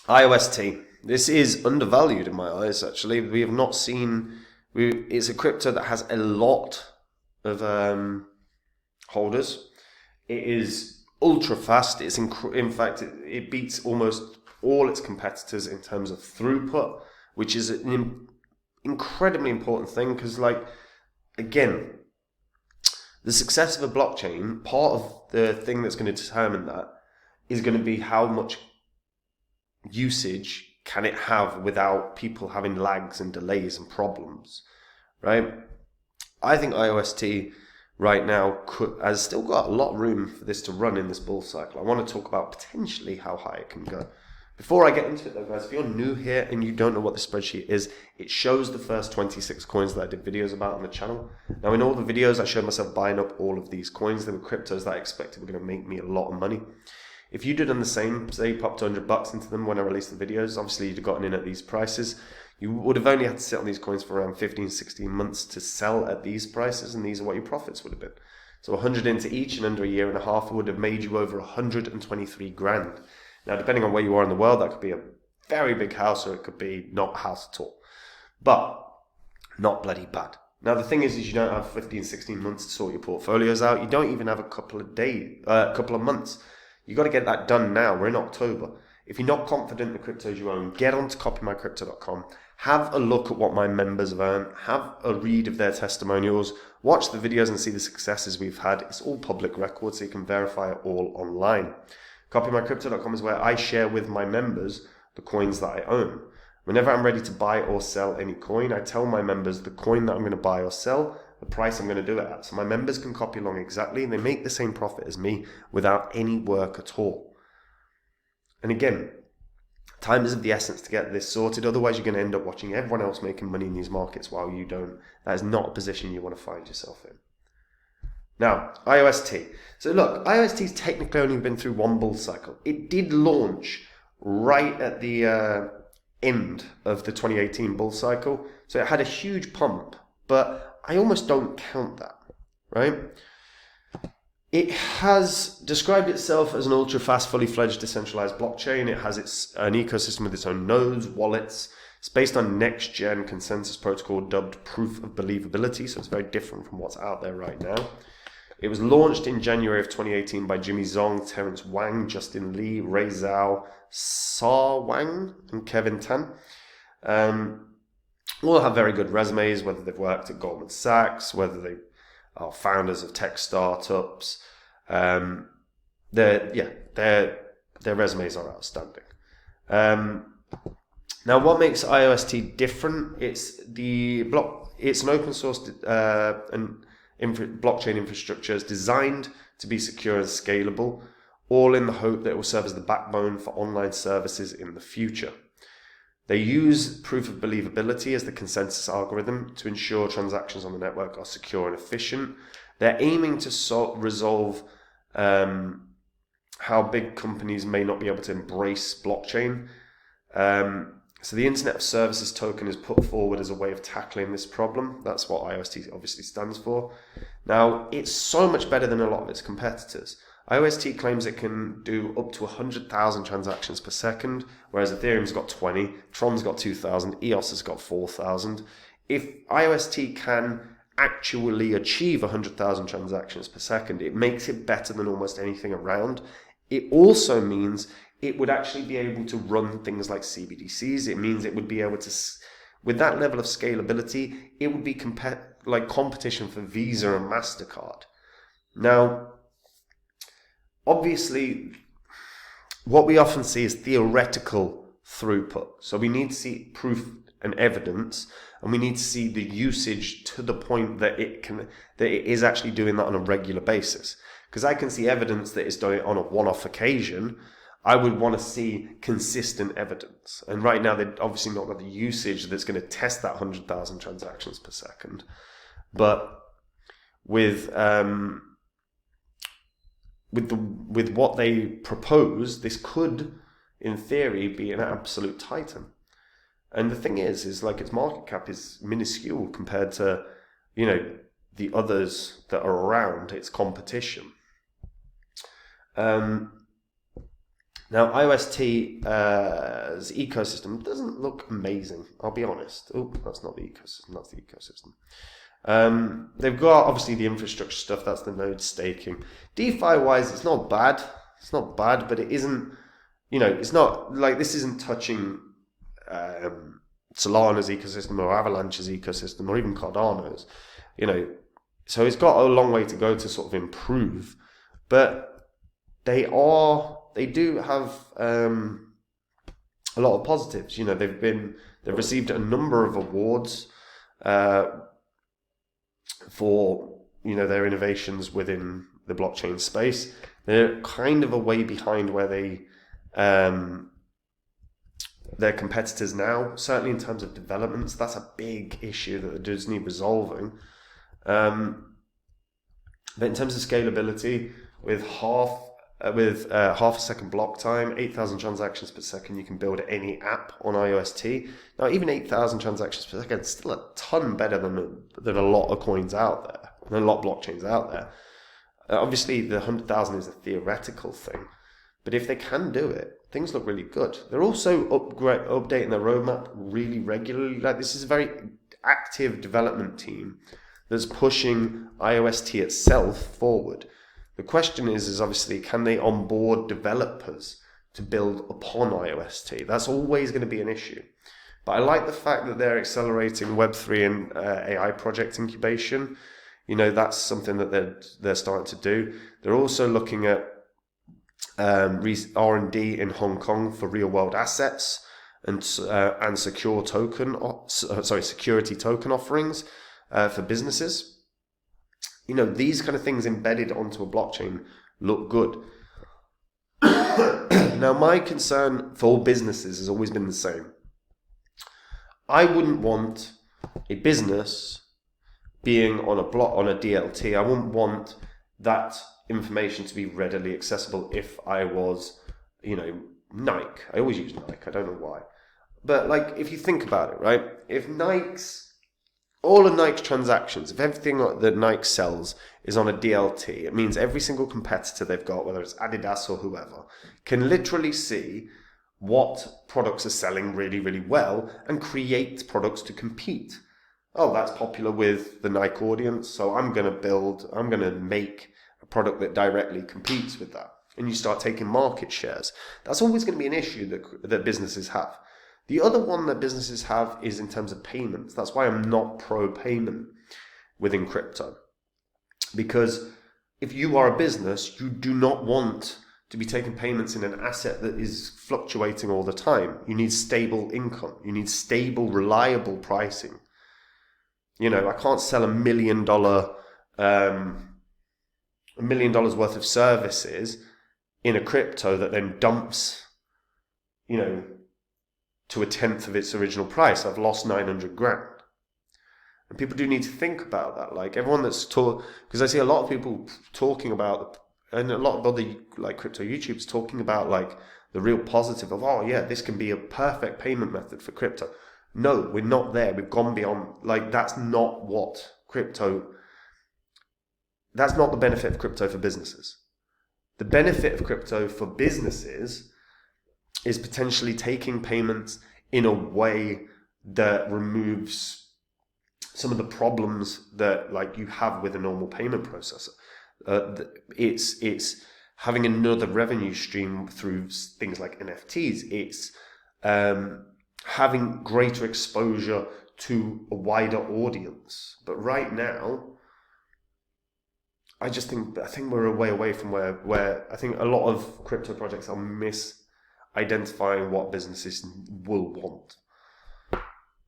Iost. This is undervalued in my eyes, actually. We have not seen... It's a crypto that has a lot of holders. It is ultra fast. In fact, it beats almost all its competitors in terms of throughput, which is an incredibly important thing because, like, again, the success of a blockchain, part of the thing that's going to determine that is going to be how much usage can it have without people having lags and delays and problems, right? I think Iost right now has still got a lot of room for this to run in this bull cycle. I want to talk about potentially how high it can go. Before I get into it though, guys, if you're new here and you don't know what the spreadsheet is, it shows the first 26 coins that I did videos about on the channel. Now, in all the videos, I showed myself buying up all of these coins. They were cryptos that I expected were going to make me a lot of money. If you did on the same, say you popped $100 into them when I released the videos, obviously you'd have gotten in at these prices. You would have only had to sit on these coins for around 15, 16 months to sell at these prices, and these are what your profits would have been. So 100 into each in under a year and a half would have made you over 123 grand. Now, depending on where you are in the world, that could be a very big house or it could be not a house at all. But not bloody bad. Now, the thing is you don't have 15, 16 months to sort your portfolios out. You don't even have a couple of months. You've got to get that done now. We're in October. If you're not confident in the cryptos you own, get on to copymycrypto.com. Have a look at what my members have earned. Have a read of their testimonials. Watch the videos and see the successes we've had. It's all public record, so you can verify it all online. Copymycrypto.com is where I share with my members the coins that I own. Whenever I'm ready to buy or sell any coin, I tell my members the coin that I'm going to buy or sell, the price I'm going to do it at. So my members can copy along exactly, and they make the same profit as me without any work at all. And again, time is of the essence to get this sorted. Otherwise, you're going to end up watching everyone else making money in these markets while you don't. That is not a position you want to find yourself in. Now, Iost. So look, Iost's technically only been through one bull cycle. It did launch right at the end of the 2018 bull cycle. So it had a huge pump, but I almost don't count that, right? It has described itself as an ultra-fast, fully fledged decentralized blockchain. It has an ecosystem with its own nodes, wallets. It's based on next-gen consensus protocol dubbed Proof of Believability, so it's very different from what's out there right now. It was launched in January of 2018 by Jimmy Zong, Terrence Wang, Justin Lee, Ray Zhao, Sa Wang, and Kevin Tan. All have very good resumes, whether they've worked at Goldman Sachs, whether they are founders of tech startups. Their resumes are outstanding. Now, what makes Iost different? It's an open source blockchain infrastructure is designed to be secure and scalable, all in the hope that it will serve as the backbone for online services in the future. They use proof of believability as the consensus algorithm to ensure transactions on the network are secure and efficient. They're aiming to resolve how big companies may not be able to embrace blockchain. So the Internet of Services token is put forward as a way of tackling this problem. That's what Iost obviously stands for. Now, it's so much better than a lot of its competitors. Iost claims it can do up to 100,000 transactions per second, whereas Ethereum's got 20, Tron's got 2,000, Iost has got 4,000. If Iost can actually achieve 100,000 transactions per second, it makes it better than almost anything around. It also means it would actually be able to run things like CBDCs. It means it would be able to, with that level of scalability, it would be like competition for Visa and MasterCard. Now, obviously, what we often see is theoretical throughput. So we need to see proof and evidence, and we need to see the usage to the point that it is actually doing that on a regular basis. Because I can see evidence that it's doing it on a one-off occasion. I would want to see consistent evidence. And right now, they've obviously not got the usage that's going to test that 100,000 transactions per second. But with what they propose, this could, in theory, be an absolute titan. And the thing is like its market cap is minuscule compared to, the others that are around its competition. Now, Iost's ecosystem doesn't look amazing, I'll be honest. Oh, that's not the ecosystem, that's the ecosystem. They've got, obviously, the infrastructure stuff, that's the node staking. DeFi-wise, it's not bad. It's not bad, but it isn't, it's not, like, this isn't touching Solana's ecosystem or Avalanche's ecosystem or even Cardano's, So it's got a long way to go to sort of improve. But they do have a lot of positives. They've received a number of awards for their innovations within the blockchain space. They're kind of a way behind where their competitors now, certainly in terms of developments. That's a big issue that does need resolving. But in terms of scalability, with half a second block time, 8,000 transactions per second, you can build any app on Iost. Now, even 8,000 transactions per second is still a ton better than a lot of coins out there, and a lot of blockchains out there. Obviously, the 100,000 is a theoretical thing, but if they can do it, things look really good. They're also updating their roadmap really regularly. Like, this is a very active development team that's pushing Iost itself forward. The question is obviously, can they onboard developers to build upon Iost? That's always going to be an issue. But I like the fact that they're accelerating Web3 and AI project incubation. That's something that they're starting to do. They're also looking at R&D in Hong Kong for real-world assets and security token offerings for businesses. These kind of things embedded onto a blockchain look good. Now, my concern for businesses has always been the same. I wouldn't want a business being on a DLT. I wouldn't want that information to be readily accessible if I was, Nike. I always use Nike. I don't know why. But, if you think about it, right? If all of Nike's transactions, if everything that Nike sells is on a DLT, it means every single competitor they've got, whether it's Adidas or whoever, can literally see what products are selling really, really well and create products to compete. Oh, that's popular with the Nike audience, so I'm going to make a product that directly competes with that. And you start taking market shares. That's always going to be an issue that businesses have. The other one that businesses have is in terms of payments. That's why I'm not pro-payment within crypto. Because if you are a business, you do not want to be taking payments in an asset that is fluctuating all the time. You need stable income. You need stable, reliable pricing. I can't sell $1 million worth of services in a crypto that then dumps, to a tenth of its original price. I've lost 900 grand. And people do need to think about that. Like, everyone that's because I see a lot of people talking about, and a lot of other crypto YouTubers talking about the real positive of, oh yeah, this can be a perfect payment method for crypto. No, we're not there. We've gone beyond. That's not the benefit of crypto for businesses. The benefit of crypto for businesses is potentially taking payments in a way that removes some of the problems that you have with a normal payment processor. It's having another revenue stream through things like NFTs. It's having greater exposure to a wider audience. But right now, I think we're a way away from where I think a lot of crypto projects are misidentifying what businesses will want.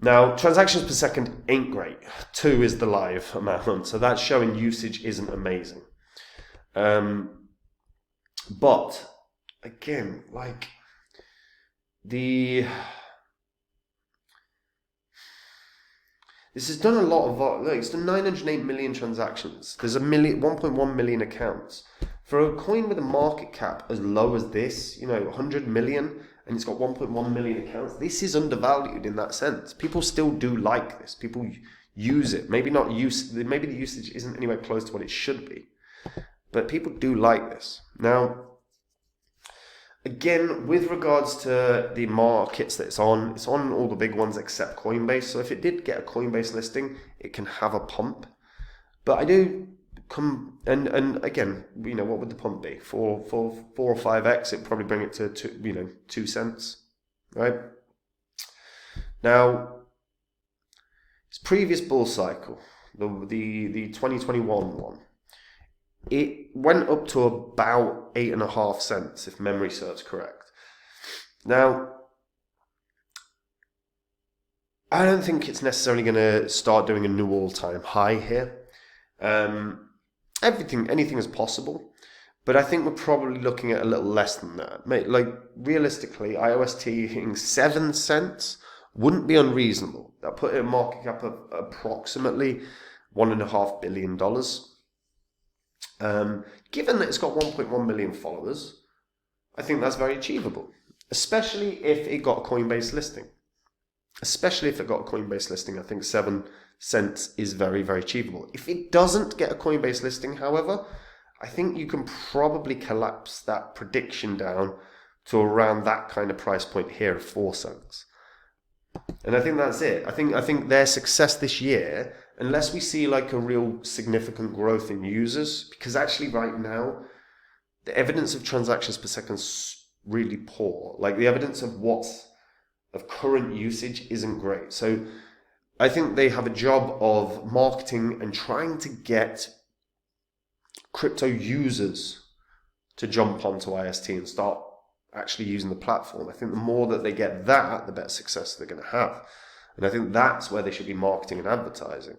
Now, transactions per second ain't great. 2 is the live amount, so that's showing usage isn't amazing. But again, this has done a lot of, it's done 908 million transactions. There's 1.1 million accounts. For a coin with a market cap as low as this, 100 million, and it's got 1.1 million accounts, this is undervalued in that sense. People still do like this. People use it. Maybe the usage isn't anywhere close to what it should be. But people do like this. Now, Again, with regards to the markets that it's on all the big ones except Coinbase. So if it did get a Coinbase listing, it can have a pump. But I do come and again, what would the pump be? 4 or 5x? It'd probably bring it to 2 cents, right? Now, its previous bull cycle, the 2021 one, it went up to about 8.5 cents, if memory serves correct. Now, I don't think it's necessarily going to start doing a new all-time high here. Anything is possible, but I think we're probably looking at a little less than that. Like, realistically, Iost hitting 7 cents wouldn't be unreasonable. That put it a market cap of approximately $1.5 billion. Given that it's got 1.1 million followers, I think that's very achievable, especially if it got a Coinbase listing. I think 7 cents is very, very achievable. If it doesn't get a Coinbase listing, however, I think you can probably collapse that prediction down to around that kind of price point here of 4 cents. And I think that's it. I think their success this year, unless we see like a real significant growth in users, because actually right now, the evidence of transactions per second is really poor. Like the evidence of current usage isn't great. So I think they have a job of marketing and trying to get crypto users to jump onto Iost and start actually using the platform. I think the more that they get that, the better success they're going to have. And I think that's where they should be marketing and advertising.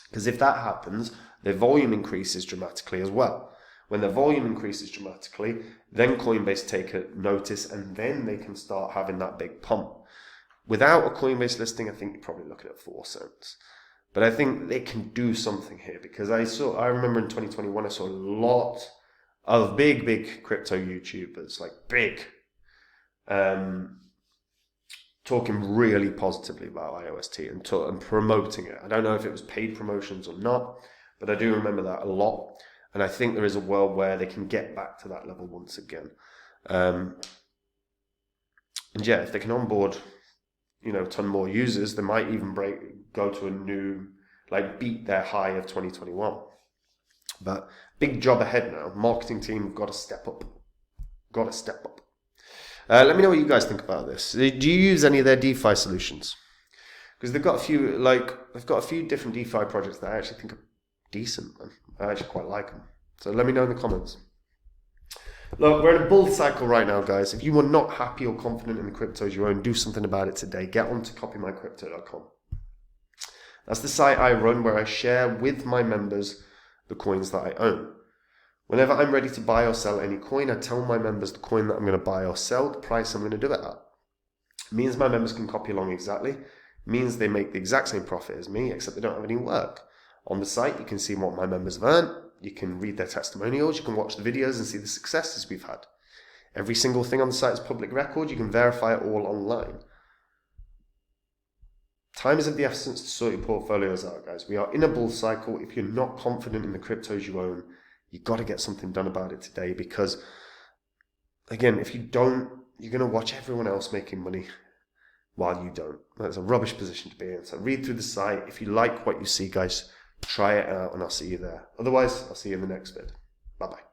Because if that happens, their volume increases dramatically as well. When their volume increases dramatically, then Coinbase take a notice and then they can start having that big pump. Without a Coinbase listing, I think you're probably looking at 4 cents. But I think they can do something here because I remember in 2021, I saw a lot of big crypto YouTubers, like big, talking really positively about Iost and promoting it. I don't know if it was paid promotions or not, but I do remember that a lot. And I think there is a world where they can get back to that level once again. And yeah, if they can onboard, a ton more users, they might even go to a new, beat their high of 2021. But big job ahead now. Marketing team have got to step up. Let me know what you guys think about this. Do you use any of their DeFi solutions? Because they've got a few different DeFi projects that I actually think are decent, man. I actually quite like them. So let me know in the comments. Look, we're in a bull cycle right now, guys. If you are not happy or confident in the cryptos you own, do something about it today. Get on to copymycrypto.com. That's the site I run where I share with my members the coins that I own. Whenever I'm ready to buy or sell any coin, I tell my members the coin that I'm going to buy or sell, the price I'm going to do it at. It means my members can copy along exactly. It means they make the exact same profit as me, except they don't have any work. On the site, you can see what my members have earned. You can read their testimonials. You can watch the videos and see the successes we've had. Every single thing on the site is public record. You can verify it all online. Time is of the essence to sort your portfolios out, guys. We are in a bull cycle. If you're not confident in the cryptos you own, you've got to get something done about it today because, again, if you don't, you're going to watch everyone else making money while you don't. That's a rubbish position to be in. So read through the site. If you like what you see, guys, try it out and I'll see you there. Otherwise, I'll see you in the next vid. Bye-bye.